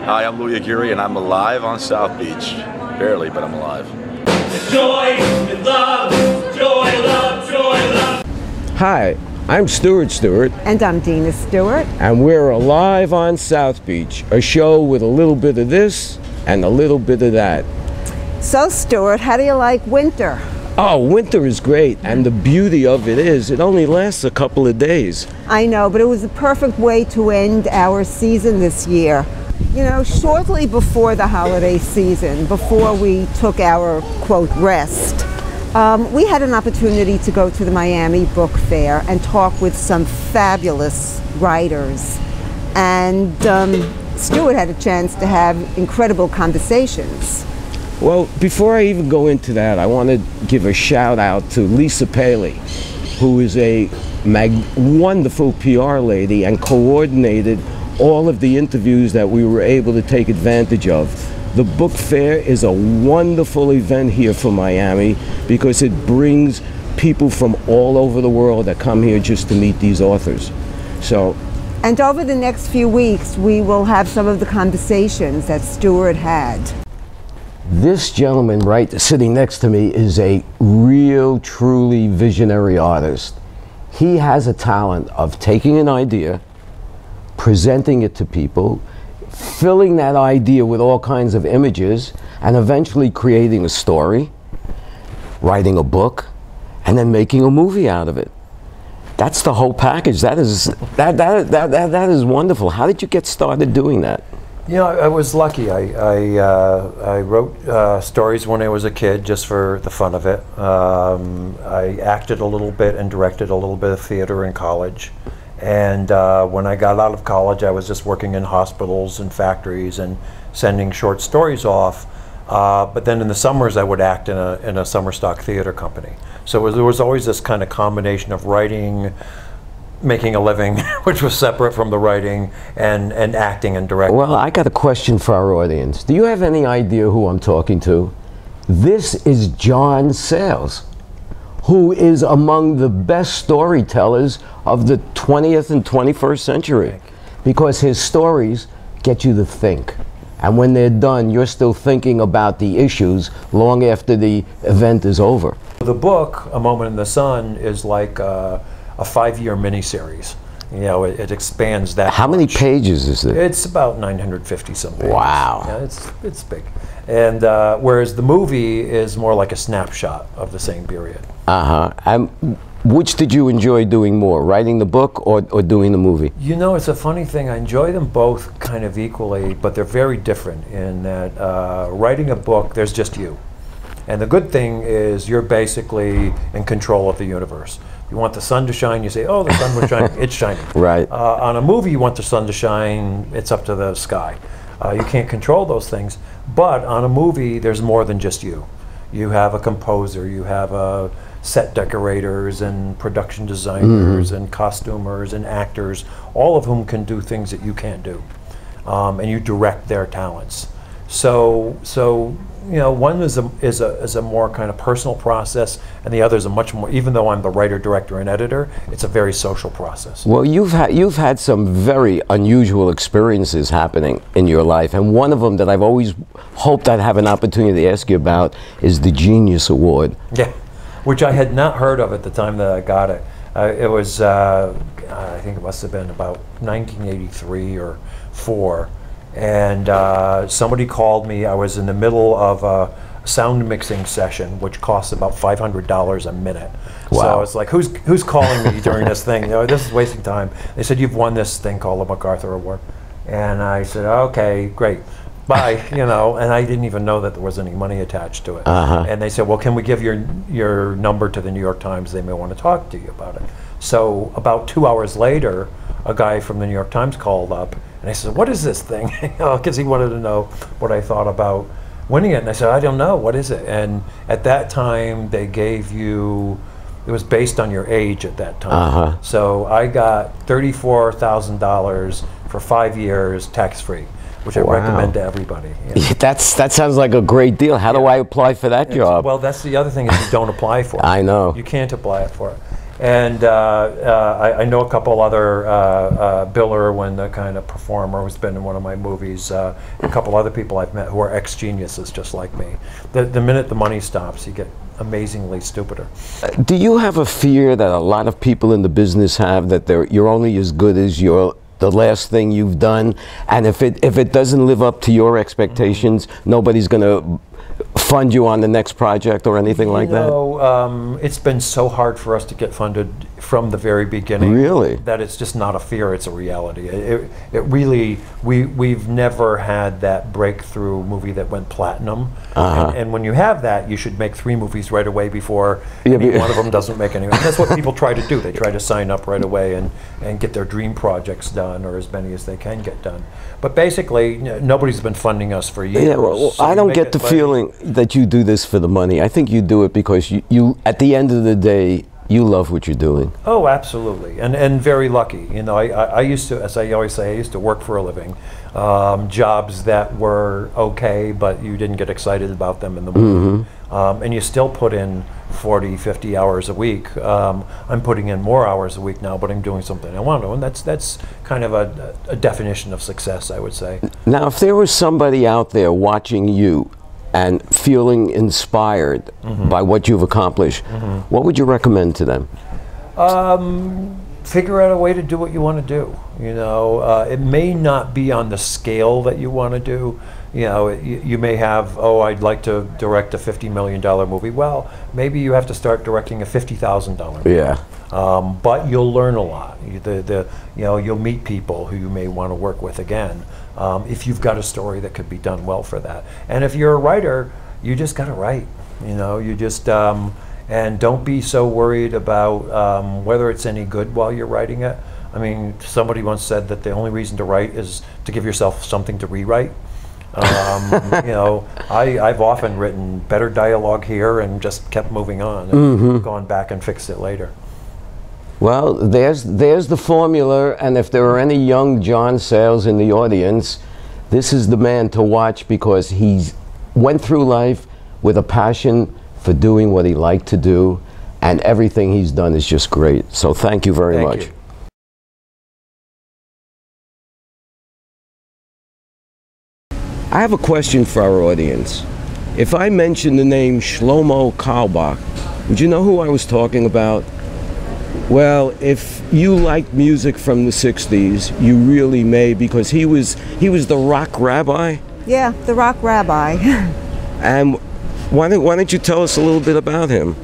Hi, I'm Louis Aguirre, and I'm alive on South Beach. Barely, but I'm alive. Joy and love, joy, love, joy, love. Hi, I'm Stuart Stewart. And I'm Dina Stewart. And we're alive on South Beach, a show with a little bit of this and a little bit of that. So, Stuart, how do you like winter? Oh, winter is great, and the beauty of it is it only lasts a couple of days. I know, but it was the perfect way to end our season this year. You know, shortly before the holiday season, before we took our, quote, rest, we had an opportunity to go to the Miami Book Fair and talk with some fabulous writers. And Stuart had a chance to have incredible conversations. Well, before I even go into that, I want to give a shout out to Lisa Paley, who is a wonderful PR lady and coordinated all of the interviews that we were able to take advantage of. The book fair is a wonderful event here for Miami because it brings people from all over the world that come here just to meet these authors. And over the next few weeks, we will have some of the conversations that Stuart had. This gentleman right sitting next to me is a real, truly visionary artist. He has a talent of taking an idea, presenting it to people, filling that idea with all kinds of images, and eventually creating a story, writing a book, and then making a movie out of it. That's the whole package. That is wonderful. How did you get started doing that? You know, I was lucky. I wrote stories when I was a kid just for the fun of it. I acted a little bit and directed a little bit of theater in college. And when I got out of college, I was just working in hospitals and factories and sending short stories off. But then in the summers, I would act in a summer stock theater company. So there was always this kind of combination of writing, making a living, which was separate from the writing, and acting and directing. Well, I got a question for our audience. Do you have any idea who I'm talking to? This is John Sayles, who is among the best storytellers of the 20th and 21st century, because his stories get you to think. And when they're done, you're still thinking about the issues long after the event is over. The book, A Moment in the Sun, is like a 5-year miniseries. You know, it expands that. How many pages is it? It's about 950 some pages. Wow. Yeah, it's big. And whereas the movie is more like a snapshot of the same period. And which did you enjoy doing more, writing the book or doing the movie? You know, it's a funny thing. I enjoy them both kind of equally, but they're very different in that writing a book, there's just you. And the good thing is you're basically in control of the universe. You want the sun to shine, you say, oh, the sun will shine, it's shining. Right. On a movie, you want the sun to shine, it's up to the sky. You can't control those things, but on a movie, there's more than just you. You have a composer, you have set decorators and production designers and costumers and actors, all of whom can do things that you can't do. And you direct their talents. So you know, one is a more kind of personal process, and the other is a much more, even though I'm the writer, director, and editor, it's a very social process. Well, you've had some very unusual experiences happening in your life, and one of them that I've always hoped I'd have an opportunity to ask you about is the Genius Award. Yeah, which I had not heard of at the time that I got it. It was, I think it must have been about 1983 or 4. And somebody called me. I was in the middle of a sound mixing session, which costs about $500 a minute. Wow. So it's like, who's calling me during this thing? You know, this is wasting time. They said, you've won this thing called the MacArthur Award. And I said, okay, great, bye. You know, and I didn't even know that there was any money attached to it. And they said, well, can we give your number to the New York Times? They may want to talk to you about it. So about 2 hours later, a guy from the New York Times called up. And I said, what is this thing? Because he wanted to know what I thought about winning it. And I said, I don't know, what is it? And at that time, they gave you, it was based on your age at that time. So I got $34,000 for 5 years, tax-free, which I recommend to everybody. Yeah. That sounds like a great deal. How do I apply for that job? Well, that's the other thing is you don't apply for it. I know. You can't apply for it. And I know a couple other, Bill Irwin, the kind of performer who's been in one of my movies, a couple other people I've met who are ex-geniuses just like me. The minute the money stops, you get amazingly stupider. Do you have a fear that a lot of people in the business have, that you're only as good as the last thing you've done, and if it doesn't live up to your expectations, nobody's going to fund you on the next project or anything like that? It's been so hard for us to get funded from the very beginning. Really? That it's just not a fear, it's a reality. It really, we've never had that breakthrough movie that went platinum. And when you have that, you should make 3 movies right away before any one of them doesn't make any. That's what people try to do. They try to sign up right away and get their dream projects done, or as many as they can get done. But basically, nobody's been funding us for years. Yeah, well, so I don't get the feeling that you do this for the money. I think you do it because you at the end of the day, you love what you're doing. Oh, absolutely, and very lucky. You know, I used to, as I always say, I used to work for a living. Jobs that were okay, but you didn't get excited about them in the moment. And you still put in 40, 50 hours a week. I'm putting in more hours a week now, but I'm doing something I want to, and that's kind of a definition of success, I would say. Now, if there was somebody out there watching you and feeling inspired by what you've accomplished, what would you recommend to them? Figure out a way to do what you want to do. You know, it may not be on the scale that you want to do. You know, you may have, oh, I'd like to direct a $50 million movie. Well, maybe you have to start directing a $50,000 movie. Yeah. But you'll learn a lot. You know, you'll meet people who you may want to work with again, if you've got a story that could be done well for that. And if you're a writer, you just got to write. You know, you just and don't be so worried about whether it's any good while you're writing it. I mean, somebody once said that the only reason to write is to give yourself something to rewrite. You know, I've often written better dialogue here and just kept moving on and gone back and fixed it later. Well, there's the formula, and if there are any young John Sayles in the audience, this is the man to watch, because he's went through life with a passion for doing what he liked to do, and everything he's done is just great. So thank you very much. You. I have a question for our audience. If I mention the name Shlomo Carlebach, would you know who I was talking about? Well, if you like music from the 60s, you really may, because he was the rock rabbi. Yeah, the rock rabbi. And why don't you tell us a little bit about him?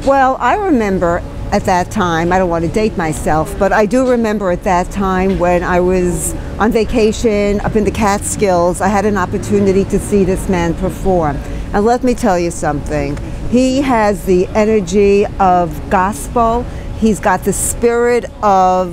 Well, I remember at that time, I don't want to date myself, but I do remember at that time when I was on vacation up in the Catskills, I had an opportunity to see this man perform. And let me tell you something, he has the energy of gospel, he's got the spirit of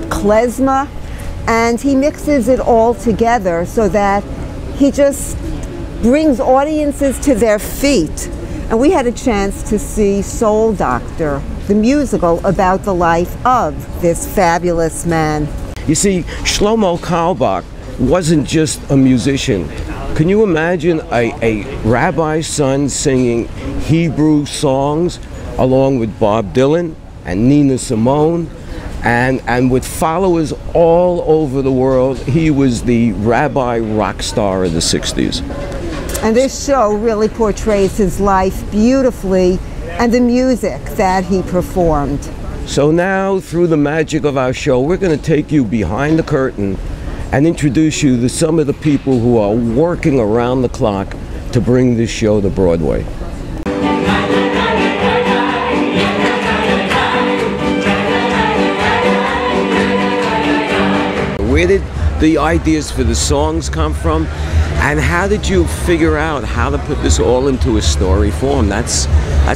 klezmer, and he mixes it all together so that he just brings audiences to their feet. And we had a chance to see Soul Doctor, the musical about the life of this fabulous man. You see, Shlomo Carlebach wasn't just a musician. Can you imagine a rabbi's son singing Hebrew songs along with Bob Dylan and Nina Simone, and with followers all over the world? He was the rabbi rock star of the 60s. And this show really portrays his life beautifully and the music that he performed. So now, through the magic of our show, we're going to take you behind the curtain and introduce you to some of the people who are working around the clock to bring this show to Broadway. Where did the ideas for the songs come from? And how did you figure out how to put this all into a story form? That's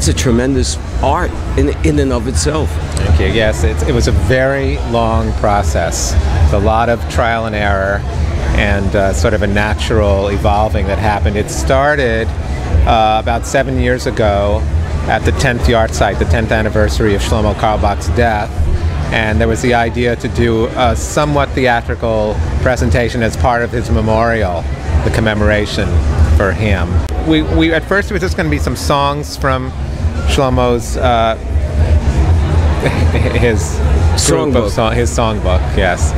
a tremendous art in and of itself. Thank you. Yes, it was a very long process. It's a lot of trial and error, and sort of a natural evolving that happened. It started about 7 years ago at the 10th yard site, the 10th anniversary of Shlomo Carlebach's death. And there was the idea to do a somewhat theatrical presentation as part of his memorial, the commemoration for him. We at first it was just going to be some songs from Shlomo's his group of his songbook, yes.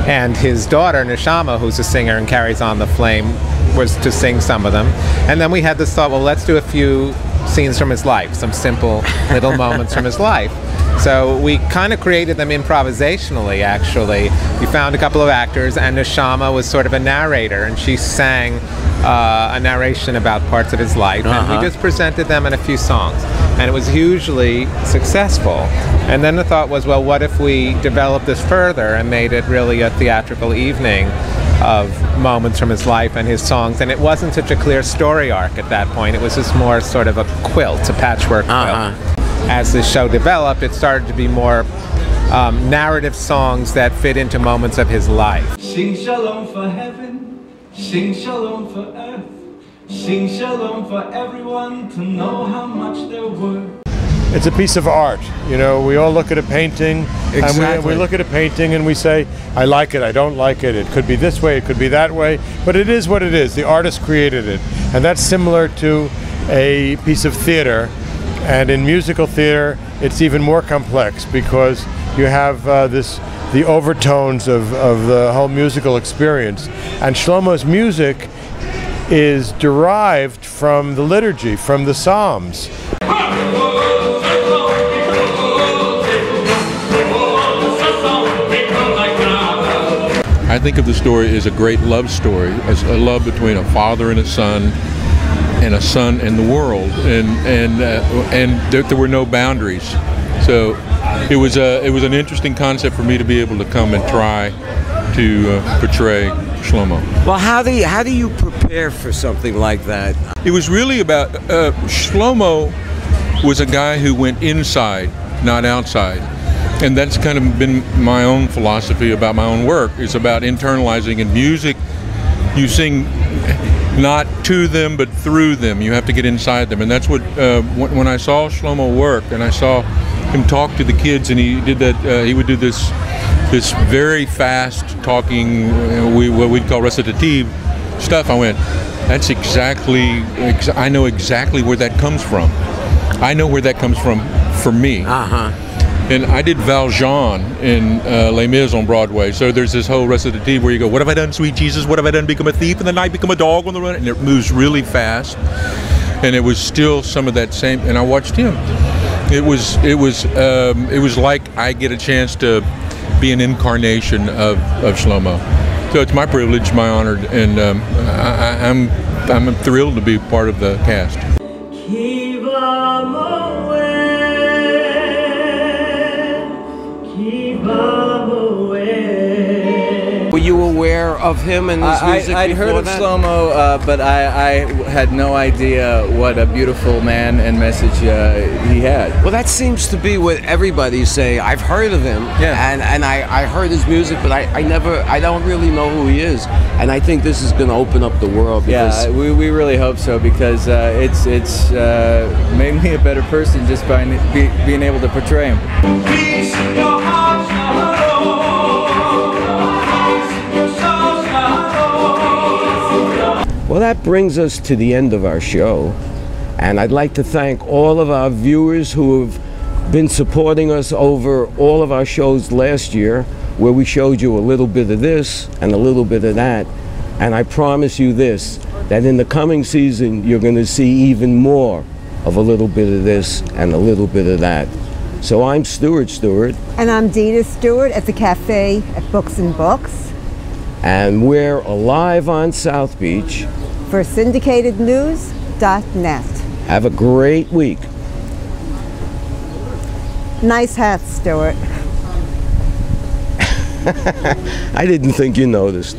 And his daughter, Neshama, who's a singer and carries on the flame, was to sing some of them. And then we had this thought, well, let's do a few scenes from his life, some simple little moments from his life. So we kind of created them improvisationally, actually. We found a couple of actors, and Neshama was sort of a narrator, and she sang a narration about parts of his life, and we just presented them in a few songs. And it was hugely successful. And then the thought was, well, what if we developed this further and made it really a theatrical evening of moments from his life and his songs? And it wasn't such a clear story arc at that point. It was just more sort of a quilt, a patchwork quilt. As the show developed, it started to be more narrative songs that fit into moments of his life. Sing shalom for heaven, sing shalom for earth, sing shalom for everyone to know how much they're worth. It's a piece of art. You know, we all look at a painting, and we look at a painting and we say, I like it, I don't like it, it could be this way, it could be that way, but it is what it is. The artist created it. And that's similar to a piece of theater. And in musical theater, it's even more complex because you have the overtones of the whole musical experience. And Shlomo's music is derived from the liturgy, from the Psalms. I think of the story as a great love story, as a love between a father and a son and the world, and there were no boundaries. So it was an interesting concept for me to be able to come and try to portray Shlomo. Well, how do you prepare for something like that? It was really about Shlomo was a guy who went inside, not outside. And that's kind of been my own philosophy about my own work. It's about internalizing. In music, you sing not to them, but through them. You have to get inside them. And that's what, when I saw Shlomo work, and I saw him talk to the kids, and he did that, he would do this very fast talking, what we'd call recitative stuff. I went, that's exactly, I know exactly where that comes from. I know where that comes from for me. And I did Valjean in Les Mis on Broadway. So there's this whole recitative where you go, what have I done, sweet Jesus? What have I done? Become a thief in the night, become a dog on the run. And it moves really fast. And it was still some of that same. And I watched him. It was like I get a chance to be an incarnation of Shlomo. So it's my privilege, my honor, and I'm thrilled to be part of the cast. Keep them away. Keep them away. Were you aware of him and his music I'd heard of Shlomo, but I had no idea what a beautiful man and message he had. Well, that seems to be what everybody say. I've heard of him, and I heard his music, but I don't really know who he is. And I think this is going to open up the world. Because we really hope so, because it's made me a better person just by being able to portray him. Peace in your heart, Well, that brings us to the end of our show, and I'd like to thank all of our viewers who have been supporting us over all of our shows last year, where we showed you a little bit of this and a little bit of that. And I promise you this, that in the coming season, you're going to see even more of a little bit of this and a little bit of that. So I'm Stuart Stewart. And I'm Dina Stewart at the cafe at Books and Books. And we're alive on South Beach. For syndicatednews.net. Have a great week. Nice hat, Stuart. I didn't think you noticed.